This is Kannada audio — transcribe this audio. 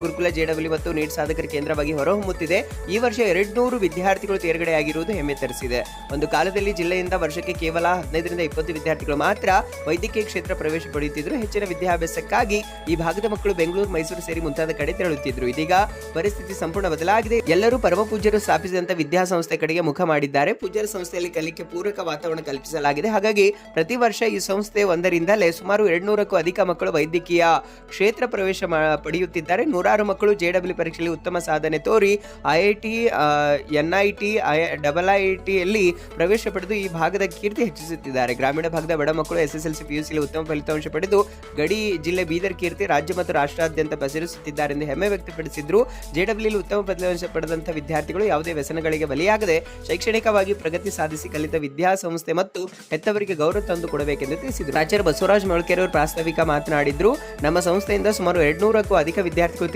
ಗುರುಕುಲ ಜೆಡಬ್ಲ್ಯೂ ಮತ್ತು ನೀಟ್ ಸಾಧಕರ ಕೇಂದ್ರವಾಗಿ ಹೊರಹೊಮ್ಮುತ್ತಿದೆ. ಈ ವರ್ಷ 200 ವಿದ್ಯಾರ್ಥಿಗಳು ತೇರ್ಗಡೆಯಾಗಿರುವುದು ಹೆಮ್ಮೆ ತರಿಸಿದೆ. ಒಂದು ಕಾಲದಲ್ಲಿ ಜಿಲ್ಲೆಯಿಂದ ವರ್ಷಕ್ಕೆ ಕೇವಲ 15 ರಿಂದ 20 ವಿದ್ಯಾರ್ಥಿಗಳು ಮಾತ್ರ ವೈದ್ಯಕೀಯ ಕ್ಷೇತ್ರ ಪ್ರವೇಶ ಪಡೆಯುತ್ತಿದ್ದರು. ಹೆಚ್ಚಿನ ವಿದ್ಯಾಭ್ಯಾಸಕ್ಕಾಗಿ ಈ ಭಾಗದ ಮಕ್ಕಳು ಬೆಂಗಳೂರು, ಮೈಸೂರು ಸೇರಿ ಮುಂತಾದ ಕಡೆ ತೆರಳುತ್ತಿದ್ದರು. ಇದೀಗ ಪರಿಸ್ಥಿತಿ ಸಂಪೂರ್ಣ ಬದಲಾಗಿದೆ. ಎಲ್ಲರೂ ಪರಮ ಪೂಜ್ಯರು ಸ್ಥಾಪಿಸಿದಂತ ವಿದ್ಯಾಸಂಸ್ಥೆ ಕಡೆಗೆ ಮುಖ ಮಾಡಿದ್ದಾರೆ. ಪೂಜ್ಯರ ಸಂಸ್ಥೆಯಲ್ಲಿ ಕಲಿಕೆ ಪೂರಕ ವಾತಾವರಣ ಕಲ್ಪಿಸಲಾಗಿದೆ. ಹಾಗಾಗಿ ಪ್ರತಿ ವರ್ಷ ಈ ಸಂಸ್ಥೆ ಒಂದರಿಂದಲೇ ಸುಮಾರು 200ಕ್ಕೂ ಅಧಿಕ ಮಕ್ಕಳು ವೈದ್ಯಕೀಯ ಕ್ಷೇತ್ರ ಪ್ರವೇಶ ಪಡೆಯುತ್ತಿದ್ದಾರೆ. 106 ಮಕ್ಕಳು ಜೆಡಬ್ಲ್ಯೂ ಪರೀಕ್ಷೆಯಲ್ಲಿ ಉತ್ತಮ ಸಾಧನೆ ತೋರಿ ಐಐಟಿ, ಎನ್ಐಟಿ, ಐಐಟಿಯಲ್ಲಿ ಪ್ರವೇಶ ಪಡೆದು ಈ ಭಾಗದ ಕೀರ್ತಿ ಹೆಚ್ಚಿಸುತ್ತಿದ್ದಾರೆ. ಗ್ರಾಮೀಣ ಭಾಗದ ಬಡ ಮಕ್ಕಳು ಎಸ್ಎಸ್ಎಲ್ಸಿ, ಪಿಯುಸಿಯಲ್ಲಿ ಉತ್ತಮ ಫಲಿತಾಂಶ ಪಡೆದು ಗಡಿ ಜಿಲ್ಲೆ ಬೀದರ್ ಕೀರ್ತಿ ರಾಜ್ಯ ಮತ್ತು ರಾಷ್ಟ್ರಾದ್ಯಂತ ಪಸರಿಸುತ್ತಿದ್ದಾರೆ ಎಂದು ಹೆಮ್ಮೆ ವ್ಯಕ್ತಪಡಿಸಿದ್ರು. ಜೆಡಬ್ಲ್ಯೂಲಿ ಉತ್ತಮ ಫಲಿತಾಂಶ ಪಡೆದಂತಹ ವಿದ್ಯಾರ್ಥಿಗಳು ಯಾವುದೇ ವ್ಯಸನಗಳಿಗೆ ಬಲಿಯಾಗದೆ ಶೈಕ್ಷಣಿಕವಾಗಿ ಪ್ರಗತಿ ಸಾಧಿಸಿ ಕಲಿತ ವಿದ್ಯಾಸಂಸ್ಥೆ ಮತ್ತು ಹೆತ್ತವರಿಗೆ ಗೌರವ ತಂದು ಕೊಡಬೇಕೆಂದು ತಿಳಿಸಿದರು. ಪ್ರಾಚಾರ್ಯ ಬಸವರಾಜ ಮೊಳಕೆರೆ ಅವರು ಪ್ರಾಸ್ತಾವಿಕ ಮಾತನಾಡಿದ್ರು. ನಮ್ಮ ಸಂಸ್ಥೆಯಿಂದ ಸುಮಾರು 200ಕ್ಕೂ ಅಧಿಕ ವಿದ್ಯಾರ್ಥಿಗಳು